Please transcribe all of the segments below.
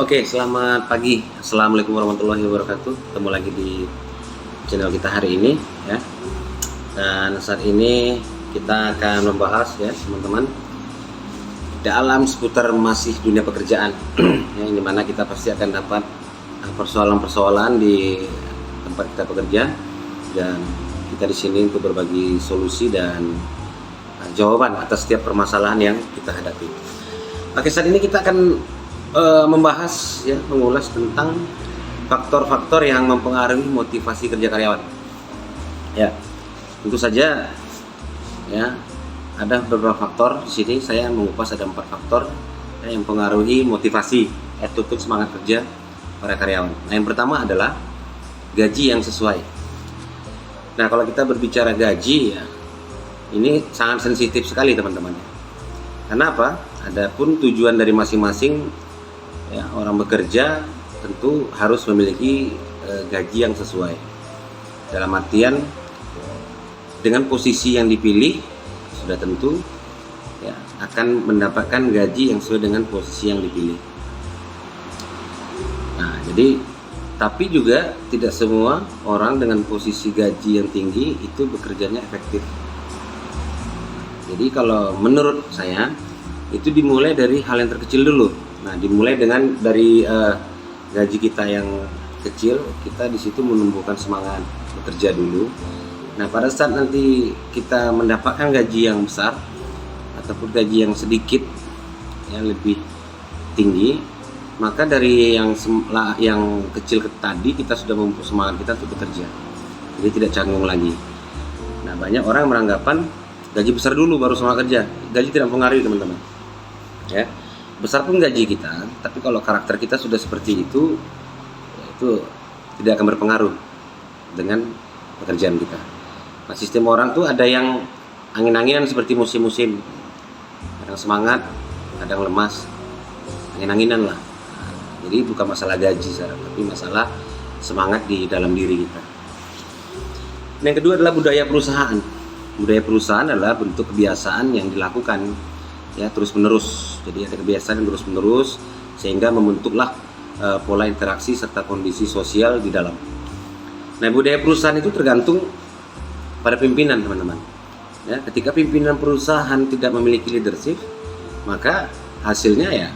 Oke, selamat pagi. Assalamualaikum warahmatullahi wabarakatuh. Ketemu lagi di channel kita hari ini, ya. Dan saat ini kita akan membahas, ya, teman-teman, dalam seputar masih dunia pekerjaan, ya, yang dimana kita pasti akan dapat persoalan-persoalan di tempat kita bekerja, dan kita di sini untuk berbagi solusi dan jawaban atas setiap permasalahan yang kita hadapi. Oke, saat ini kita akan membahas, ya, mengulas tentang faktor-faktor yang mempengaruhi motivasi kerja karyawan. Ya, tentu saja, ya, ada beberapa faktor. Di sini saya mengupas ada 4 faktor, ya, yang mempengaruhi motivasi ataupun semangat kerja para karyawan. Nah, yang pertama adalah gaji yang sesuai. Nah, kalau kita berbicara gaji, ya, ini sangat sensitif sekali, teman-teman. Kenapa? Adapun tujuan dari masing-masing, ya, orang bekerja tentu harus memiliki gaji yang sesuai. Dalam artian dengan posisi yang dipilih sudah tentu, ya, akan mendapatkan gaji yang sesuai dengan posisi yang dipilih. Nah, jadi tapi juga tidak semua orang dengan posisi gaji yang tinggi itu bekerjanya efektif. Jadi kalau menurut saya itu dimulai dari hal yang terkecil dulu. Nah, dimulai dari gaji kita yang kecil, kita di situ menumbuhkan semangat bekerja dulu. Nah, pada saat nanti kita mendapatkan gaji yang besar ataupun gaji yang sedikit, yang lebih tinggi, maka dari yang kecil tadi kita sudah memupuk semangat kita untuk bekerja. Jadi tidak canggung lagi. Nah, banyak orang beranggapan gaji besar dulu baru semangat kerja. Gaji tidak mempengaruhi, teman-teman. Ya. Besar pun gaji kita, tapi kalau karakter kita sudah seperti itu, ya, itu tidak akan berpengaruh dengan pekerjaan kita. Nah, sistem orang tuh ada yang angin-anginan seperti musim-musim, kadang semangat, kadang lemas, angin-anginan lah. Nah, jadi bukan masalah gaji sekarang, tapi masalah semangat di dalam diri kita. Nah, yang kedua adalah budaya perusahaan. Budaya perusahaan adalah bentuk kebiasaan yang dilakukan, ya, terus menerus. Jadi ada kebiasaan yang terus menerus sehingga membentuklah pola interaksi serta kondisi sosial di dalam. Nah, budaya perusahaan itu tergantung pada pimpinan, teman-teman. Ya, ketika pimpinan perusahaan tidak memiliki leadership, maka hasilnya, ya,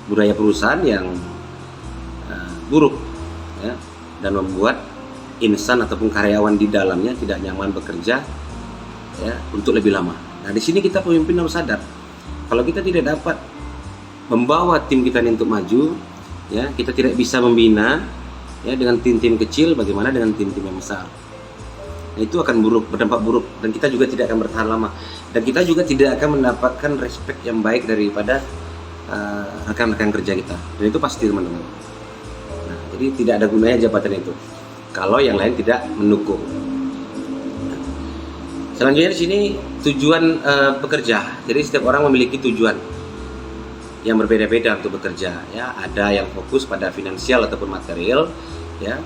budaya perusahaan yang buruk, ya, dan membuat insan ataupun karyawan di dalamnya tidak nyaman bekerja, ya, untuk lebih lama. Nah, di sini kita pemimpin harus sadar. Kalau kita tidak dapat membawa tim kita ini untuk maju, ya, kita tidak bisa membina, ya, dengan tim-tim kecil, bagaimana dengan tim-tim yang besar. Nah, itu akan berdampak buruk, dan kita juga tidak akan bertahan lama, dan kita juga tidak akan mendapatkan respect yang baik daripada rekan-rekan kerja kita, dan itu pasti, teman-teman. Nah, jadi tidak ada gunanya jabatan itu kalau yang lain tidak mendukung. Selanjutnya di sini tujuan bekerja. Jadi setiap orang memiliki tujuan yang berbeda-beda untuk bekerja, ya. Ada yang fokus pada finansial ataupun material, ya.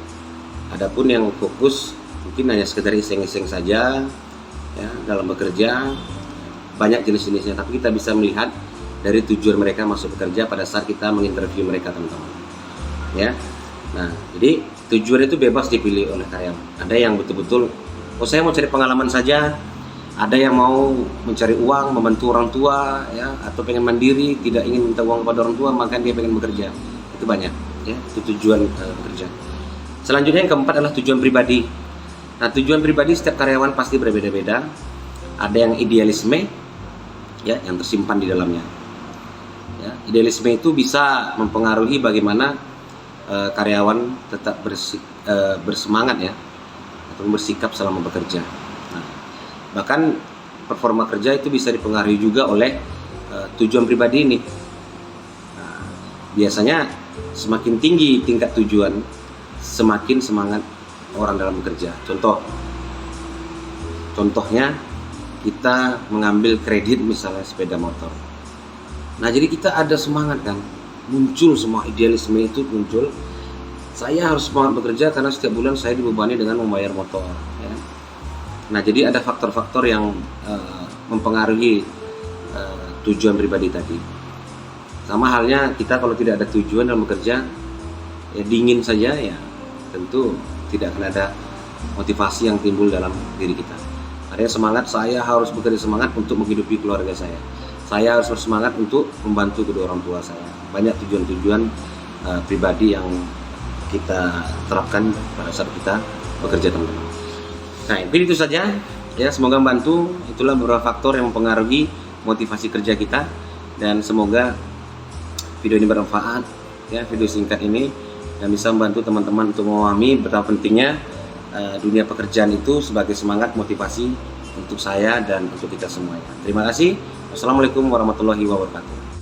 Adapun yang fokus mungkin hanya sekedar iseng-iseng saja, ya, dalam bekerja. Banyak jenis-jenisnya, tapi kita bisa melihat dari tujuan mereka masuk bekerja pada saat kita menginterview mereka, teman-teman. Ya. Nah, jadi tujuan itu bebas dipilih oleh karyawan. Ada yang betul-betul, oh, saya mau cari pengalaman saja. Ada yang mau mencari uang, membantu orang tua, ya, atau pengen mandiri, tidak ingin minta uang kepada orang tua, maka dia pengen bekerja. Itu banyak, ya, itu tujuan bekerja. Selanjutnya yang keempat adalah tujuan pribadi. Nah, tujuan pribadi setiap karyawan pasti berbeda-beda. Ada yang idealisme, ya, yang tersimpan di dalamnya. Ya, idealisme itu bisa mempengaruhi bagaimana karyawan tetap bersemangat, ya, atau bersikap selama bekerja. Nah, bahkan performa kerja itu bisa dipengaruhi juga oleh tujuan pribadi ini. Nah, biasanya semakin tinggi tingkat tujuan, semakin semangat orang dalam bekerja. Contohnya kita mengambil kredit misalnya sepeda motor. Nah, jadi kita ada semangat, kan, muncul semua idealisme itu muncul. Saya harus semangat bekerja karena setiap bulan saya dibebani dengan membayar motor, ya. Nah, jadi ada faktor-faktor yang mempengaruhi tujuan pribadi tadi. Sama halnya kita kalau tidak ada tujuan dalam bekerja, ya dingin saja, ya tentu tidak akan ada motivasi yang timbul dalam diri kita. Ada yang semangat, saya harus bekerja semangat untuk menghidupi keluarga saya. Saya harus bersemangat untuk membantu kedua orang tua saya. Banyak tujuan-tujuan pribadi yang kita terapkan pada saat kita bekerja, teman-teman. Nah, itu saja ya, semoga membantu. Itulah beberapa faktor yang mempengaruhi motivasi kerja kita, dan semoga video ini bermanfaat ya, video singkat ini, dan bisa membantu teman-teman untuk memahami betapa pentingnya dunia pekerjaan itu sebagai semangat motivasi untuk saya dan untuk kita semuanya. Terima kasih. Wassalamualaikum warahmatullahi wabarakatuh.